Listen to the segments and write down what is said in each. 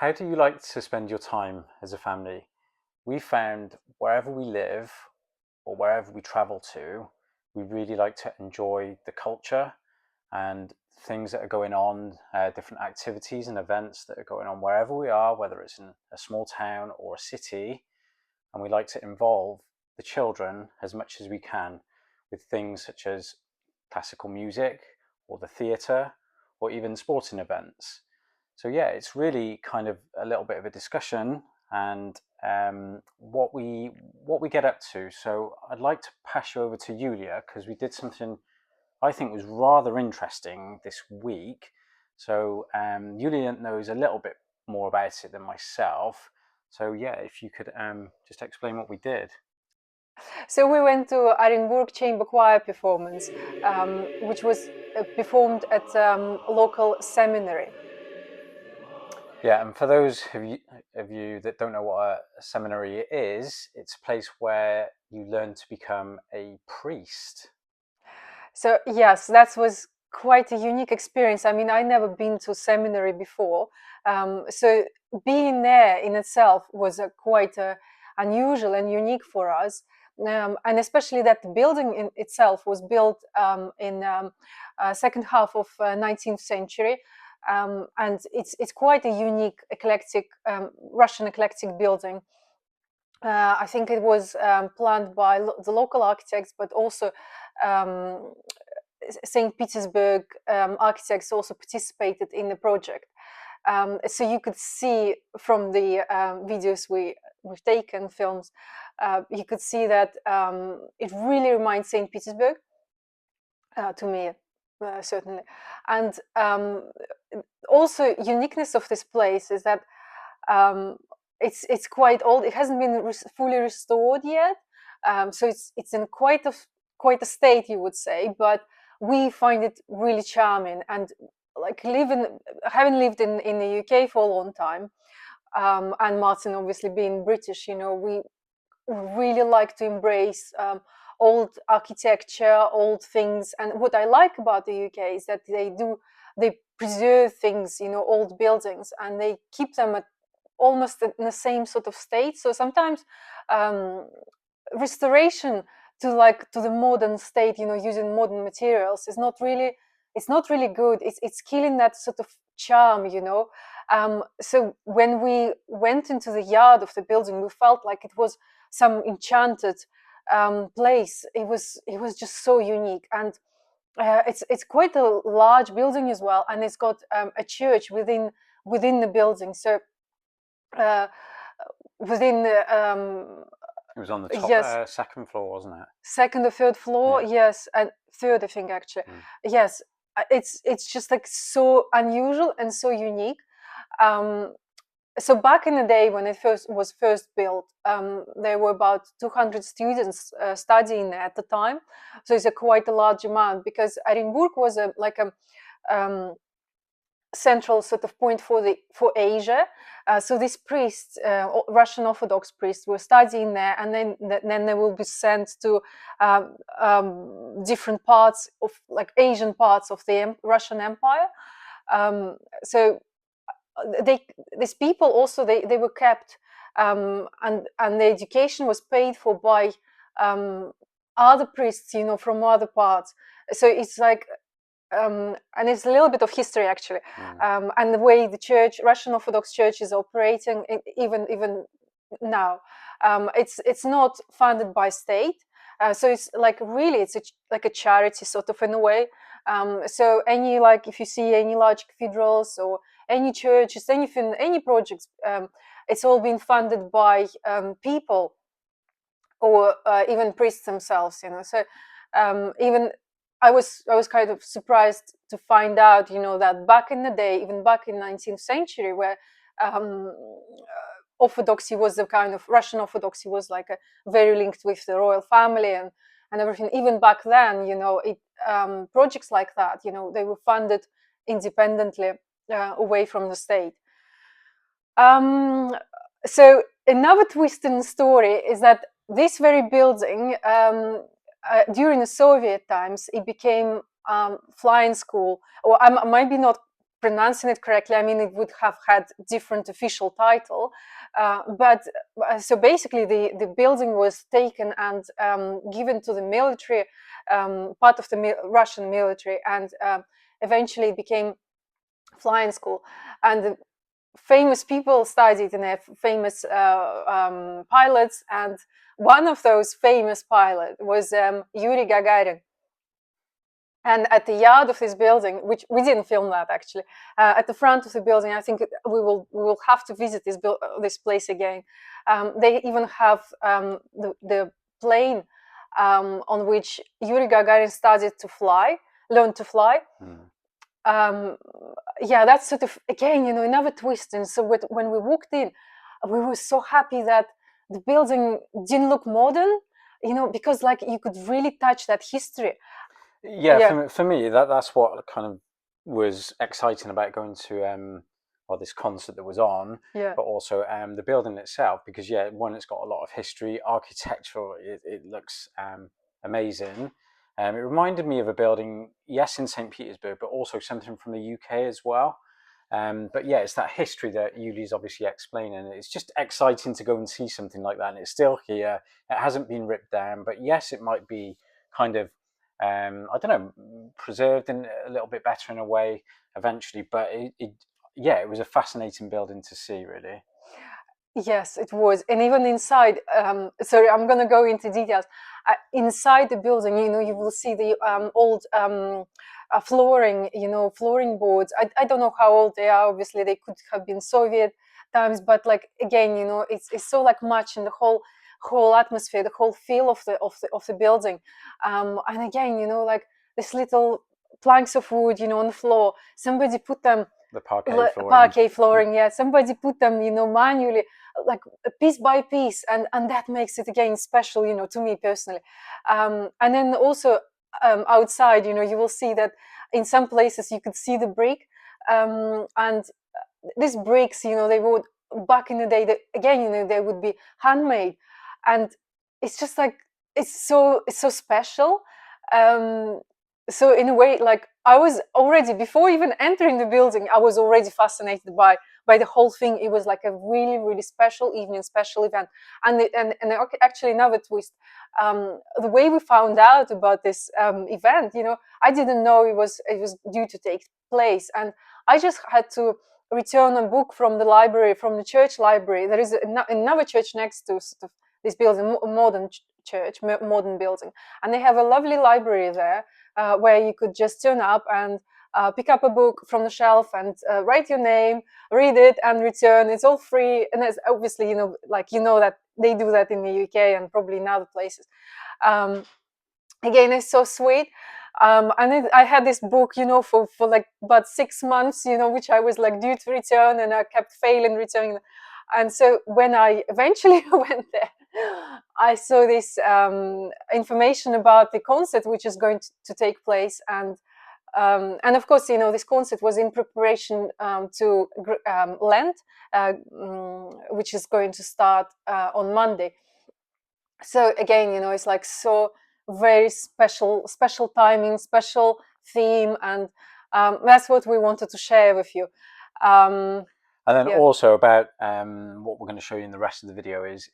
How do you like to spend your time as a family? We found wherever we live or wherever we travel to, we really like to enjoy the culture and things that are going on, different activities and events that are going on wherever we are, whether it's in a small town or a city. And we like to involve the children as much as we can with things such as classical music or the theatre or even sporting events. So yeah, it's really kind of a little bit of a discussion and what we get up to. So I'd like to pass you over to Yulia because we did something I think was rather interesting this week. So Yulia knows a little bit more about it than myself. So yeah, if you could just explain what we did. So we went to Orenburg Chamber choir performance, which was performed at local seminary. Yeah, and for those of you that don't know what a seminary is, it's a place where you learn to become a priest. So yes, that was quite a unique experience. I mean, I never been to seminary before, so being there in itself was quite unusual and unique for us. And especially that the building in itself was built in second half of 19th century, and it's quite a unique eclectic Russian eclectic building. I think it was planned by the local architects, but also St. Petersburg architects also participated in the project. So you could see from the videos we've taken, films, you could see that it really reminds St. Petersburg to me, certainly. And also uniqueness of this place is that it's quite old. It hasn't been fully restored yet, so it's in quite a state, you would say. But we find it really charming, and like having lived in the UK for a long time, and Martyn obviously being British, we really like to embrace old architecture, old things. And what I like about the UK is that they preserve things, old buildings, and they keep them at almost in the same sort of state. So sometimes restoration to the modern state, using modern materials is not really good. It's killing that sort of charm. So when we went into the yard of the building, we felt like it was some enchanted place. It was just so unique, and it's quite a large building as well, and it's got a church within the building. So within the It was on the top yes, second floor, wasn't it? second or third floor, Yeah. yes, and third, I think, actually. Yes, it's just like so unusual and so unique. So back in the day when it was first built, there were about 200 students studying there at the time. So it's quite a large amount, because Orenburg was a central sort of point for Asia. So these priests, Russian Orthodox priests, were studying there, and then they will be sent to different parts of, like, Asian parts of the Russian Empire. So these people also they were kept, and the education was paid for by other priests, from other parts. So it's like. And it's a little bit of history, actually, and the way the Russian Orthodox Church is operating, even now. It's not funded by state, so it's like really it's like a charity sort of, in a way. So if you see any large cathedrals or any churches, anything, any projects, it's all been funded by people, or even priests themselves. So even. I was kind of surprised to find out, that back in the day, even back in 19th century, where Orthodoxy was the kind of Russian Orthodoxy was like very linked with the royal family and everything. Even back then, projects like that, they were funded independently, away from the state. So another twist in the story is that this very building, during the Soviet times, it became flying school, or maybe not pronouncing it correctly, I mean, it would have had different official title, but so basically the building was taken and given to the military, part of the Russian military, and eventually it became flying school, and the famous people studied in it, famous pilots, and one of those famous pilots was Yuri Gagarin. And at the yard of this building, which we didn't film that actually, at the front of the building, I think we will have to visit this place again. They even have the plane on which Yuri Gagarin started to fly, learned to fly. Yeah, that's sort of, again, you know, another twist. And so when we walked in, we were so happy that the building didn't look modern, you know, because like you could really touch that history. Yeah. For me, that's what kind of was exciting about going to this concert that was on, but also the building itself, because one, it's got a lot of history, architectural, it looks amazing. It reminded me of a building, yes, in St. Petersburg, but also something from the UK as well. But yeah, it's that history that Yuliya's obviously explaining. It's just exciting to go and see something like that, and it's still here. It hasn't been ripped down, but yes, it might be kind of I don't know, preserved in a little bit better in a way eventually, but it was a fascinating building to see, really. Yes, it was. And even inside, sorry, I'm going to go into details. Inside the building, you know, you will see the old flooring, you know, flooring boards. I don't know how old they are. Obviously, they could have been Soviet times, but like, again, you know, it's so like much in the whole atmosphere, the whole feel of the building. And again, you know, like this little planks of wood, you know, on the floor. Somebody put them, the parquet flooring. Yeah, somebody put them, you know, manually, like piece by piece, and that makes it again special, you know, to me personally. And then also outside, you know, you will see that in some places you could see the brick, and these bricks, you know, they would, back in the day, again, you know, they would be handmade, and it's just like it's so special. So in a way, like I was already, before even entering the building, I was already fascinated by the whole thing. It was like a really, really special evening, special event. And actually another twist, the way we found out about this event, you know, I didn't know it was due to take place, and I just had to return a book from the library, from the church library. There is another church next to sort of this building, a modern church, modern building, and they have a lovely library there. Where you could just turn up and pick up a book from the shelf and write your name, read it, and return. It's all free, and it's obviously, you know, like, you know, that they do that in the UK and probably in other places. Again, it's so sweet. And I had this book, you know, for like about 6 months, you know, which I was like due to return, and I kept failing returning. And so when I eventually went there, I saw this information about the concert which is going to take place, and of course, you know, this concert was in preparation to Lent, which is going to start on Monday. So again, you know, it's like so very special timing, special theme, and that's what we wanted to share with you. And then also about what we're going to show you in the rest of the video is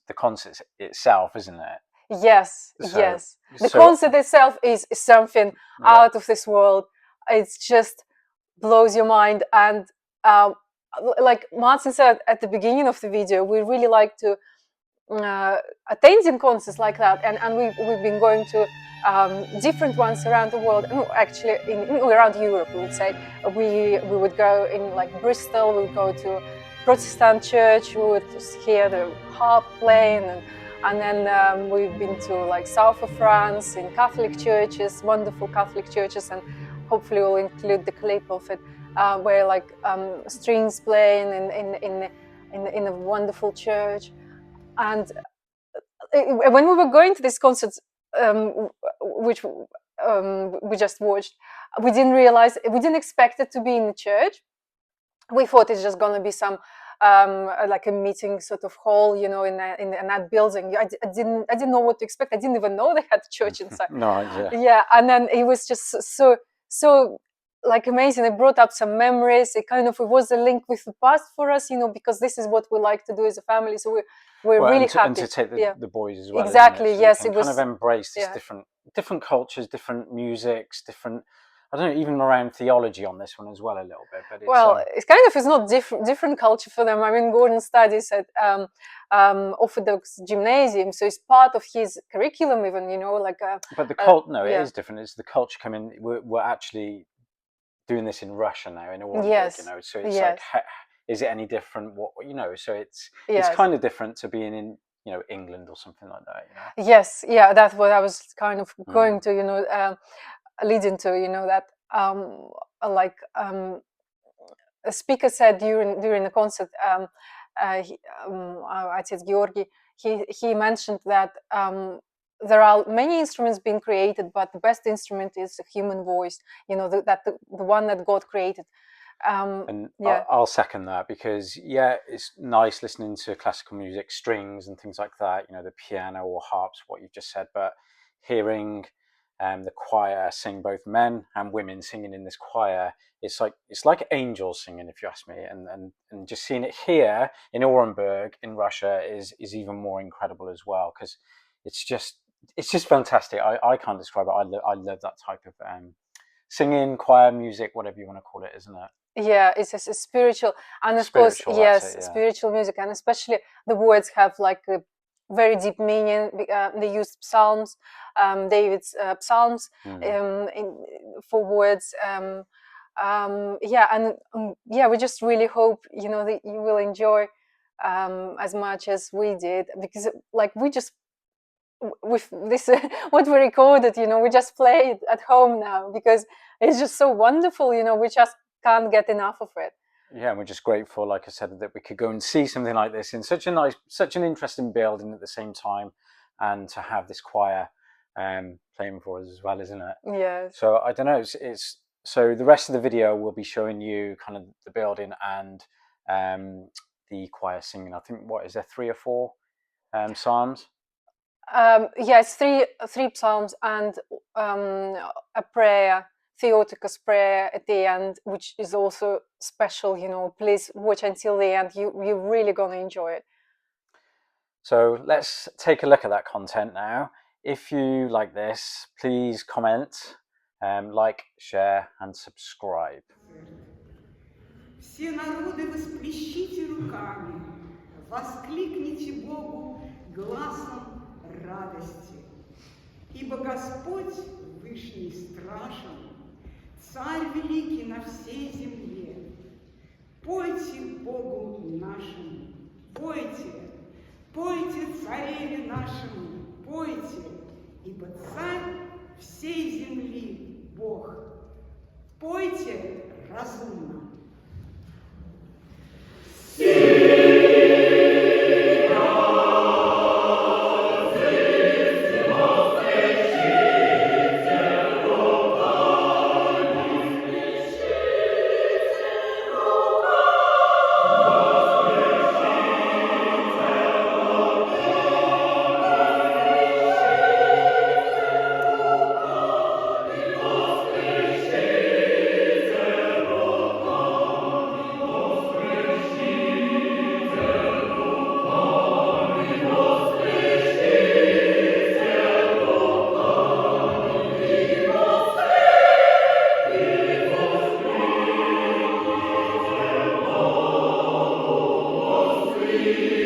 the concert itself, isn't it? Yes, yes. The concert itself is something out of this world. It's just blows your mind. And like Martyn said at the beginning of the video, we really like to attending concerts like that, and we've been going to different ones around the world. No, actually, around Europe, we would say. We would go in like Bristol. We would go to Protestant church. We would hear the harp playing, and then we've been to like south of France in Catholic churches, wonderful Catholic churches, and hopefully we'll include the clip of it where like strings playing in a wonderful church. And when we were going to this concert, which we just watched, we didn't expect it to be in the church. We thought it's just going to be some like a meeting sort of hall, you know, in that building. I didn't know what to expect. I didn't even know they had a church inside. No, yeah. And then it was just so like amazing. It brought up some memories. It was a link with the past for us, because this is what we like to do as a family. So we're really happy. And to take the boys as well. Exactly. So yes, it was kind of embrace this different cultures, different musics, different. I don't know, even around theology on this one as well a little bit. But it's, it's not different culture for them. I mean, Gordon studies at Orthodox gymnasium, so it's part of his curriculum, even But the cult, it is different. It's the culture coming. We're actually doing this in Russia now, in Orenburg. So it's like, is it any different? So it's kind of different to being in England or something like that. Yes, that's what I was kind of going to leading to that a speaker said during the concert, Отец Georgi, he mentioned that there are many instruments being created, but the best instrument is the human voice, the one that God created. I'll second that, because it's nice listening to classical music, strings and things like that, the piano or harps, what you've just said, but hearing the choir sing, both men and women singing in this choir, it's like angels singing, if you ask me, and just seeing it here in Orenburg in Russia is even more incredible as well, because it's just fantastic. I can't describe it. I love that type of singing, choir music, whatever you want to call it, isn't it? Yeah, it's a spiritual, and of course, yes, spiritual music, and especially the words have like a very deep meaning. They use psalms, David's psalms, for words. We just really hope that you will enjoy as much as we did, because we just with this what we recorded, we just play it at home now because it's just so wonderful. We just can't get enough of it. Yeah, and we're just grateful, like I said, that we could go and see something like this in such an interesting building at the same time, and to have this choir playing for us as well, isn't it? Yes. So I don't know. So the rest of the video will be showing you kind of the building and the choir singing. I think, what is there, 3 or 4 psalms? Yes, three psalms and a prayer. Theotokos prayer at the end, which is also special. Please watch until the end. You're really gonna enjoy it. So let's take a look at that content now. If you like this, please comment, like, share and subscribe. Все народы восплещите руками, воскликните Богу гласом радости, ибо Господь Вышний страшен, Царь великий на всей земле. Пойте Богу нашему, пойте, пойте Цареве нашему, пойте, ибо Царь всей земли Бог. Пойте разумно. Amen.